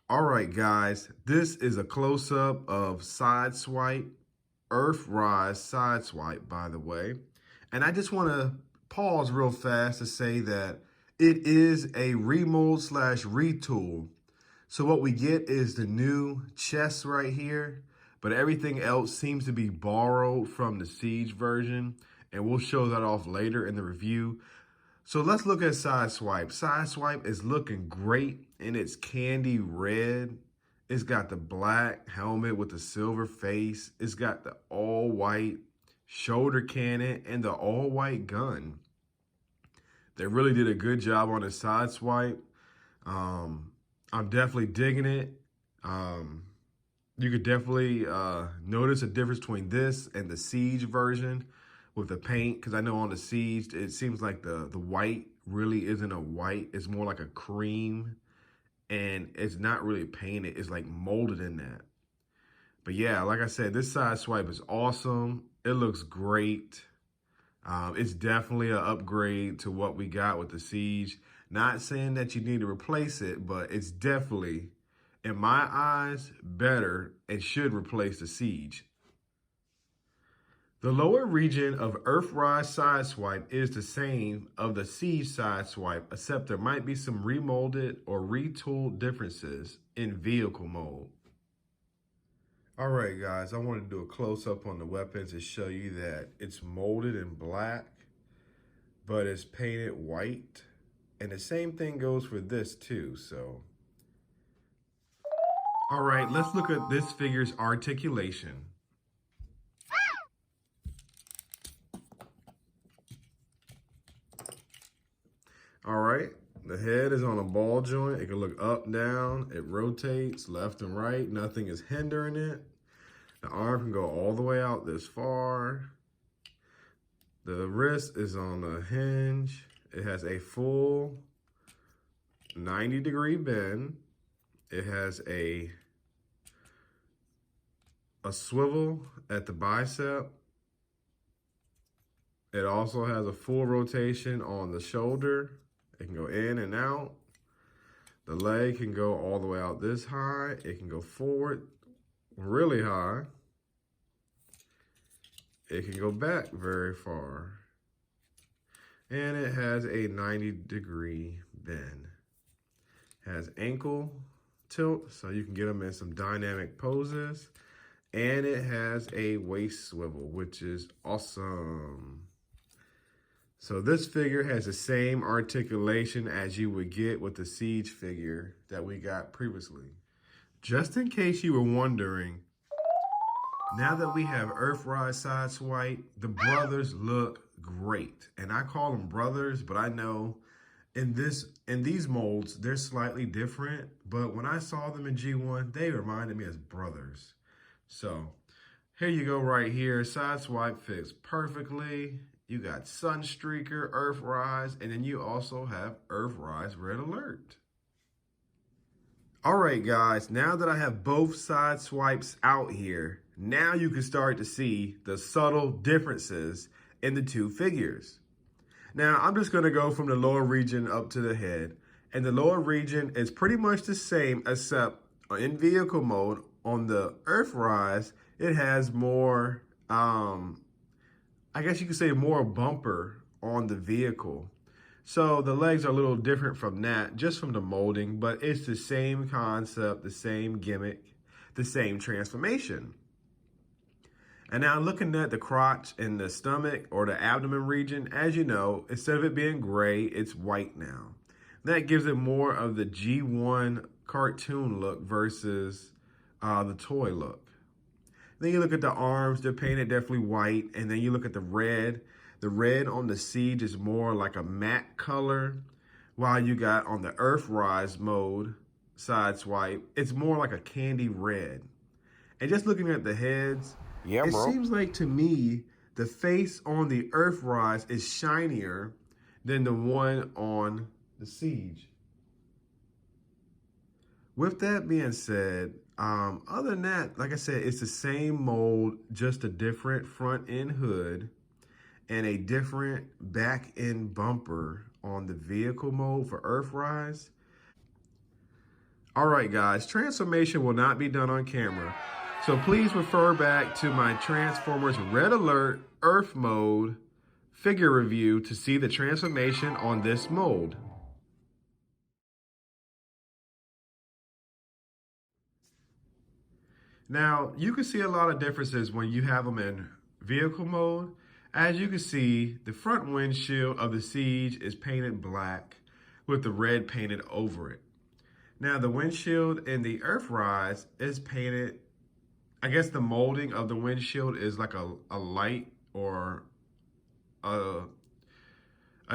All right, guys, this is a close-up of Sideswipe, Earthrise Sideswipe, by the way. And I just want to pause real fast to say that it is a remold slash retool. So what we get is the new chest right here, but everything else seems to be borrowed from the Siege version, and we'll show that off later in the review. So let's look at Sideswipe. Sideswipe is looking great in its candy red. It's got the black helmet with the silver face. It's got the all white shoulder cannon and the all white gun. They really did a good job on the Sideswipe. I'm definitely digging it. You could definitely notice a difference between this and the Siege version with the paint, because I know on the Siege, it seems like the white really isn't a white. It's more like a cream, and it's not really painted. It's like molded in that. But yeah, like I said, this Sideswipe is awesome. It looks great. It's definitely an upgrade to what we got with the Siege. Not saying that you need to replace it, but it's definitely, in my eyes, better and should replace the Siege. The lower region of Earthrise Sideswipe is the same of the Siege Sideswipe, except there might be some remolded or retooled differences in vehicle mode. All right, guys, I want to do a close-up on the weapons to show you that it's molded in black, but it's painted white. And the same thing goes for this too, so. All right, let's look at this figure's articulation. All right, the head is on a ball joint. It can look up, down, it rotates left and right. Nothing is hindering it. The arm can go all the way out this far. The wrist is on a hinge. It has a full 90-degree bend. It has a swivel at the bicep. It also has a full rotation on the shoulder. It can go in and out. The leg can go all the way out this high. It can go forward really high. It can go back very far. And it has a 90-degree bend. Has ankle tilt, so you can get them in some dynamic poses. And it has a waist swivel, which is awesome. So this figure has the same articulation as you would get with the Siege figure that we got previously. Just in case you were wondering, now that we have Earthrise Sideswipe, the brothers look great. And I call them brothers, but I know in these molds, they're slightly different. But when I saw them in G1, they reminded me as brothers. So here you go right here. Sideswipe fits perfectly. You got Sunstreaker, Earthrise, and then you also have Earthrise Red Alert. All right, guys, now that I have both Sideswipes out here, now you can start to see the subtle differences in the two figures. Now, I'm just going to go from the lower region up to the head, and the lower region is pretty much the same, except in vehicle mode, on the Earthrise, it has more, I guess you could say more bumper on the vehicle. So the legs are a little different from that, just from the molding, but it's the same concept, the same gimmick, the same transformation. And now looking at the crotch and the stomach or the abdomen region, as you know, instead of it being gray, it's white now. That gives it more of the G1 cartoon look versus the toy look. Then you look at the arms, they're painted definitely white. And then you look at the red. The red on the Siege is more like a matte color, while you got on the Earthrise mode, Sideswipe, it's more like a candy red. And just looking at the heads, it seems like to me, the face on the Earthrise is shinier than the one on the Siege. With that being said, other than that, like I said, it's the same mold, just a different front end hood and a different back end bumper on the vehicle mode for Earthrise. All right, guys, transformation will not be done on camera. So please refer back to my Transformers Red Alert Earth mode figure review to see the transformation on this mold. Now, you can see a lot of differences when you have them in vehicle mode. As you can see, the front windshield of the Siege is painted black with the red painted over it. Now, the windshield in the Earthrise is painted, I guess the molding of the windshield is like a light or a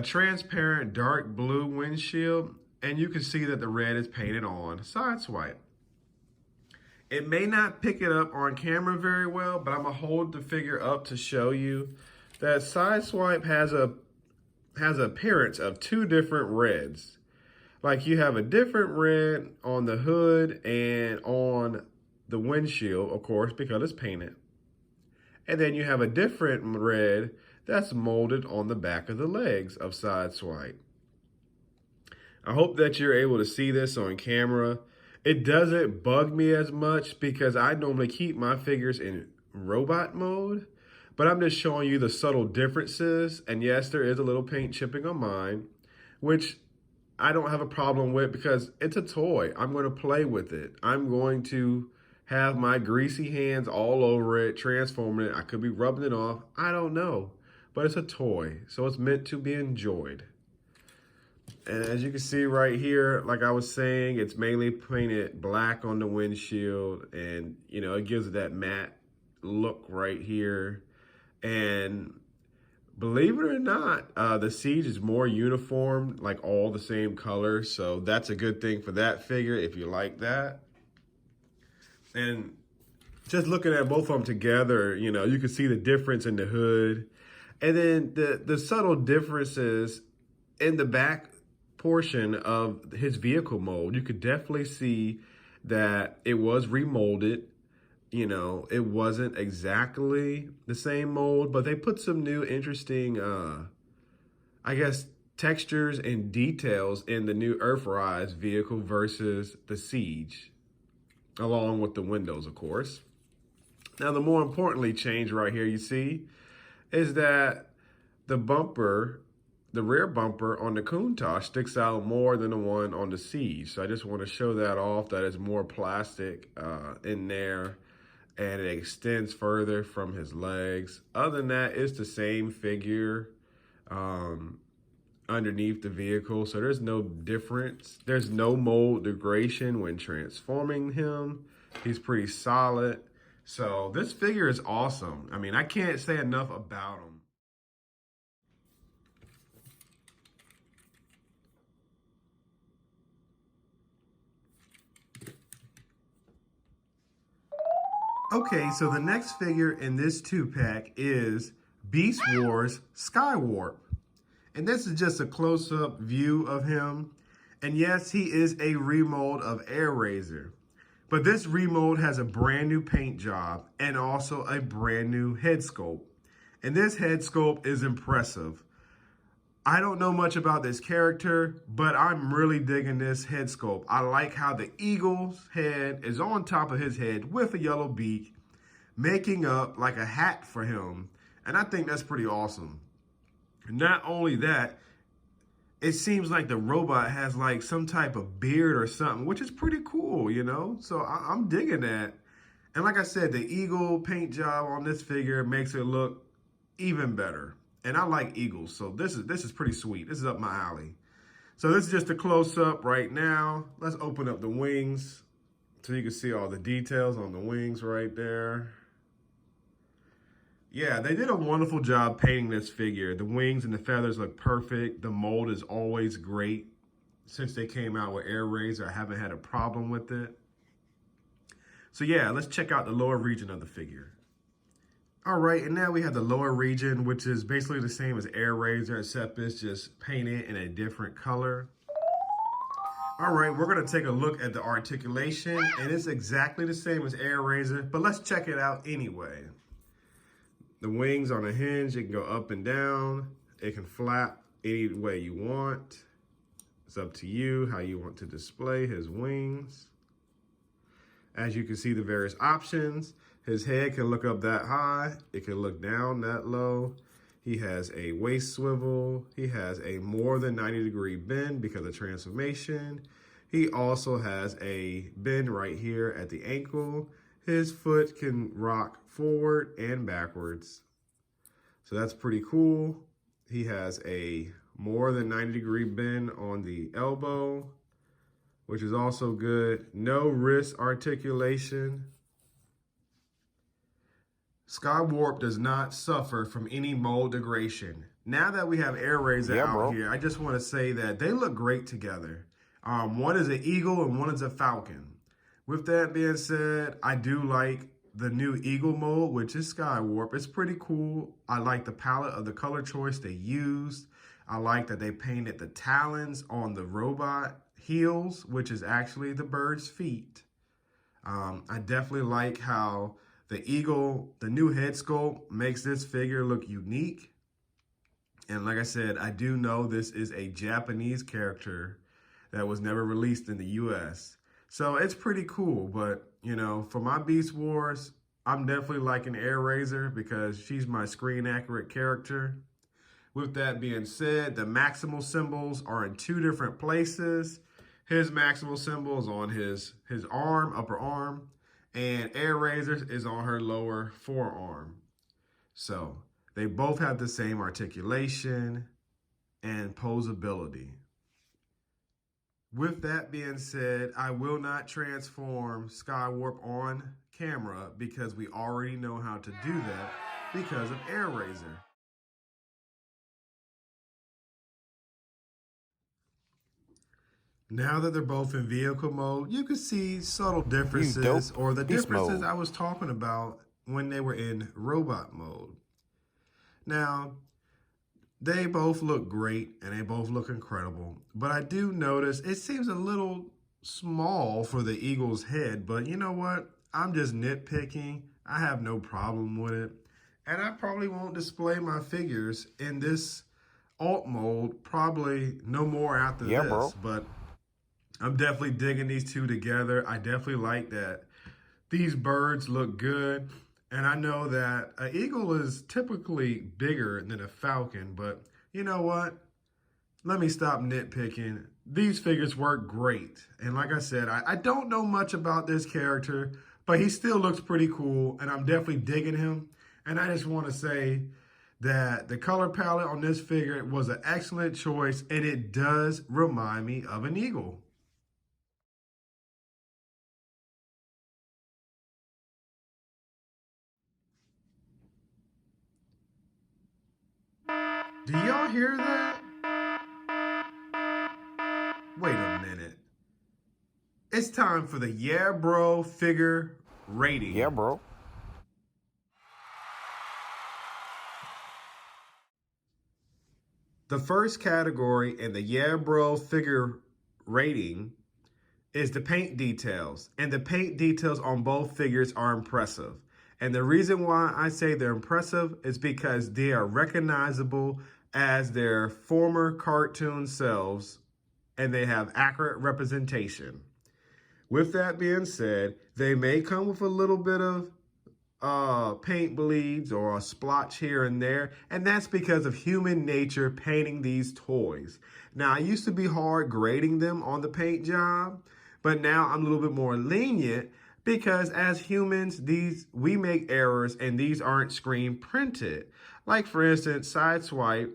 transparent dark blue windshield, and you can see that the red is painted on Sideswipe. It may not pick it up on camera very well, but I'm gonna hold the figure up to show you that Sideswipe has an appearance of two different reds. Like you have a different red on the hood and on the windshield, of course, because it's painted. And then you have a different red that's molded on the back of the legs of Sideswipe. I hope that you're able to see this on camera. It doesn't bug me as much because I normally keep my figures in robot mode, but I'm just showing you the subtle differences. And yes, there is a little paint chipping on mine, which I don't have a problem with because it's a toy. I'm going to play with it. I'm going to have my greasy hands all over it, transforming it. I could be rubbing it off. I don't know, but it's a toy, so it's meant to be enjoyed. And as you can see right here, like I was saying, it's mainly painted black on the windshield, and you know, it gives it that matte look right here. And believe it or not, the Siege is more uniform, like all the same colors. So that's a good thing for that figure if you like that. And just looking at both of them together, you know, you can see the difference in the hood. And then the subtle differences in the back portion of his vehicle mold. You could definitely see that it was remolded. You know, it wasn't exactly the same mold, but they put some new interesting, I guess, textures and details in the new Earthrise vehicle versus the Siege, along with the windows, of course. Now, the more importantly change right here you see is that the bumper, the rear bumper on the Countach sticks out more than the one on the Siege. So I just want to show that off, that it's more plastic in there, and it extends further from his legs. Other than that, it's the same figure underneath the vehicle, so there's no difference. There's no mold degradation when transforming him. He's pretty solid. So this figure is awesome. I mean, I can't say enough about him. Okay, so the next figure in this 2-pack is Beast Wars Skywarp. And this is just a close-up view of him. And yes, he is a remold of Air Razor. But this remold has a brand new paint job and also a brand new head sculpt. And this head sculpt is impressive. I don't know much about this character, but I'm really digging this head sculpt. I like how the eagle's head is on top of his head with a yellow beak, making up like a hat for him. And I think that's pretty awesome. Not only that, it seems like the robot has like some type of beard or something, which is pretty cool, you know? So I'm digging that. And like I said, the eagle paint job on this figure makes it look even better. And I like eagles, so this is pretty sweet. This is up my alley. So this is just a close-up right now. Let's open up the wings so you can see all the details on the wings right there. Yeah, they did a wonderful job painting this figure. The wings and the feathers look perfect. The mold is always great. Since they came out with Air Razor, I haven't had a problem with it. So yeah, let's check out the lower region of the figure. All right, and now we have the lower region, which is basically the same as Air Razor, except it's just painted in a different color. All right, we're gonna take a look at the articulation, and it's exactly the same as Air Razor, but let's check it out anyway. The wings on a hinge, it can go up and down, it can flap any way you want. It's up to you how you want to display his wings. As you can see the various options, his head can look up that high. It can look down that low. He has a waist swivel. He has a more than 90-degree bend because of transformation. He also has a bend right here at the ankle. His foot can rock forward and backwards. So that's pretty cool. He has a more than 90-degree bend on the elbow, which is also good. No wrist articulation. Skywarp does not suffer from any mold degradation. Now that we have Airazor out here, I just want to say that they look great together. One is an eagle and one is a falcon. With that being said, I do like the new eagle mode, which is Skywarp. It's pretty cool. I like the palette of the color choice they used. I like that they painted the talons on the robot heels, which is actually the bird's feet. I definitely like how the eagle, the new head sculpt, makes this figure look unique. And like I said, I do know this is a Japanese character that was never released in the US. So it's pretty cool. But, you know, for my Beast Wars, I'm definitely liking Airazor because she's my screen accurate character. With that being said, the maximal symbols are in 2 different places. His maximal symbol is on his arm, upper arm, and Airazor is on her lower forearm. So they both have the same articulation and posability. With that being said, I will not transform Skywarp on camera because we already know how to do that because of Airazor. Now that they're both in vehicle mode, you can see subtle differences or the differences I was talking about when they were in robot mode. Now, they both look great and they both look incredible, but I do notice it seems a little small for the eagle's head, but you know what? I'm just nitpicking. I have no problem with it. And I probably won't display my figures in this alt mode, probably no more after this, but I'm definitely digging these 2 together. I definitely like that these birds look good. And I know that an eagle is typically bigger than a falcon, but you know what? Let me stop nitpicking. These figures work great. And like I said, I don't know much about this character, but he still looks pretty cool and I'm definitely digging him. And I just want to say that the color palette on this figure was an excellent choice and it does remind me of an eagle. Do y'all hear that? Wait a minute. It's time for the Yeah Bro figure rating. Yeah, bro. The first category in the Yeah Bro figure rating is the paint details. And the paint details on both figures are impressive. And the reason why I say they're impressive is because they are recognizable as their former cartoon selves and they have accurate representation. With that being said, they may come with a little bit of paint bleeds or a splotch here and there, and that's because of human nature painting these toys. Now, I used to be hard grading them on the paint job, but now I'm a little bit more lenient because as humans, we make errors and these aren't screen printed. Like for instance, Sideswipe,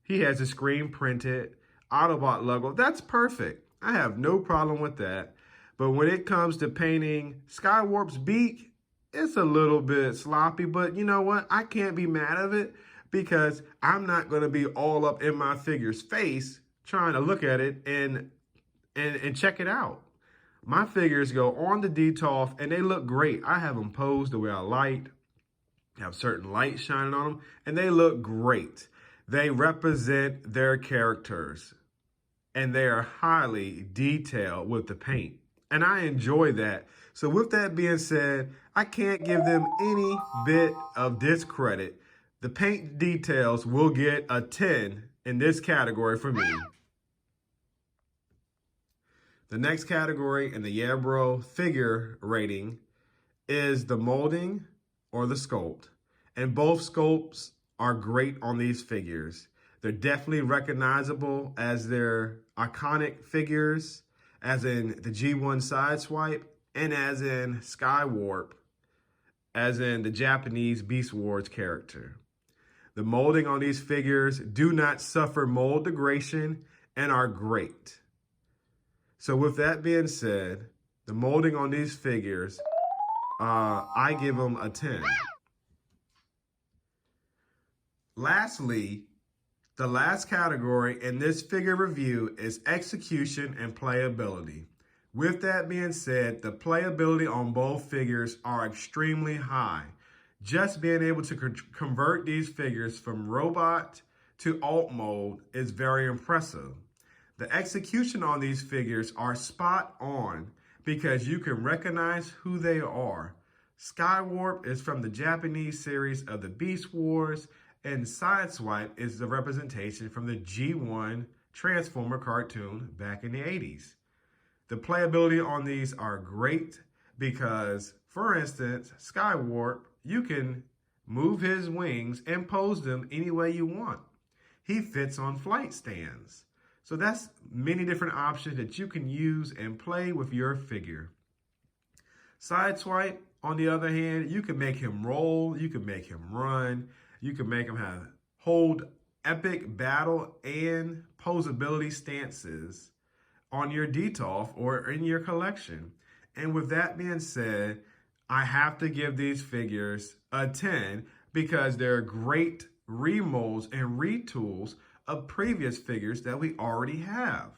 he has a screen printed Autobot logo. That's perfect. I have no problem with that. But when it comes to painting Skywarp's beak, it's a little bit sloppy, but you know what? I can't be mad at it because I'm not going to be all up in my figure's face trying to look at it and check it out. My figures go on the DTOF and they look great. I have them posed the way I like, have certain light shining on them, and they look great. They represent their characters and they are highly detailed with the paint. And I enjoy that. So with that being said, I can't give them any bit of discredit. The paint details will get a 10 in this category for me. The next category in the Yeah Bro figure rating is the molding or the sculpt. And both sculpts are great on these figures. They're definitely recognizable as their iconic figures, as in the G1 Sideswipe and as in Skywarp, as in the Japanese Beast Wars character. The molding on these figures do not suffer mold degradation and are great. So with that being said, the molding on these figures, I give them a 10. Lastly, the last category in this figure review is execution and playability. With that being said, the playability on both figures are extremely high. Just being able to convert these figures from robot to alt mode is very impressive. The execution on these figures are spot on because you can recognize who they are. Skywarp is from the Japanese series of the Beast Wars, and Sideswipe is the representation from the G1 Transformer cartoon back in the 80s. The playability on these are great because, for instance, Skywarp, you can move his wings and pose them any way you want. He fits on flight stands. So that's many different options that you can use and play with your figure. Sideswipe, on the other hand, you can make him roll, you can make him run, you can make him hold epic battle and posability stances on your detolf or in your collection. And with that being said, I have to give these figures a 10 because they're great remolds and retools of previous figures that we already have.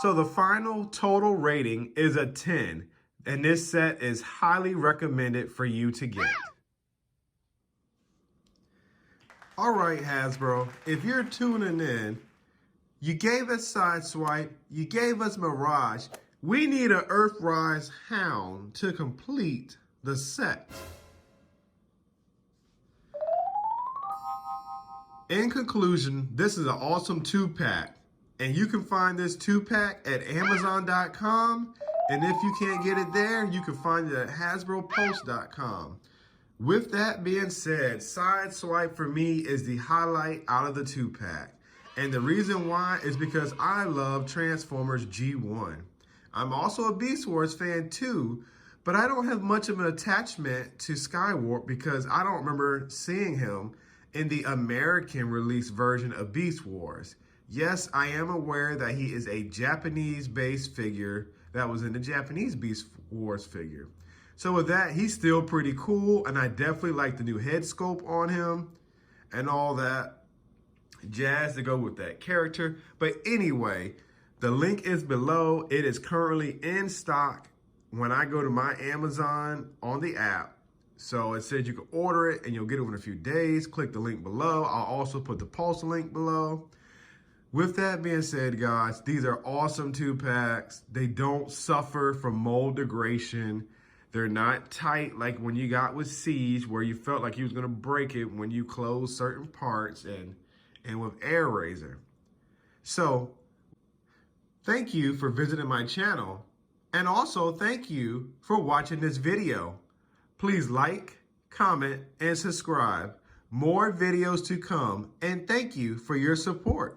So the final total rating is a 10, and this set is highly recommended for you to get. All right, Hasbro, if you're tuning in, you gave us Sideswipe, you gave us Mirage. We need an Earthrise Hound to complete the set. In conclusion, this is an awesome 2-pack, and you can find this 2-pack at Amazon.com, and if you can't get it there, you can find it at HasbroPulse.com. With that being said, Sideswipe for me is the highlight out of the 2-pack, and the reason why is because I love Transformers G1. I'm also a Beast Wars fan too, but I don't have much of an attachment to Skywarp because I don't remember seeing him in the American release version of Beast Wars. Yes, I am aware that he is a Japanese-based figure that was in the Japanese Beast Wars figure. So with that, he's still pretty cool, and I definitely like the new head sculpt on him and all that jazz to go with that character. But anyway, the link is below. It is currently in stock when I go to my Amazon on the app. So it says you can order it and you'll get it in a few days. Click the link below. I'll also put the Pulse link below. With that being said, guys, these are awesome 2-packs. They don't suffer from mold degradation. They're not tight like when you got with Siege, where you felt like you was gonna break it when you closed certain parts, and with Air Razor. So thank you for visiting my channel, and also thank you for watching this video. Please like, comment, and subscribe. More videos to come, and thank you for your support.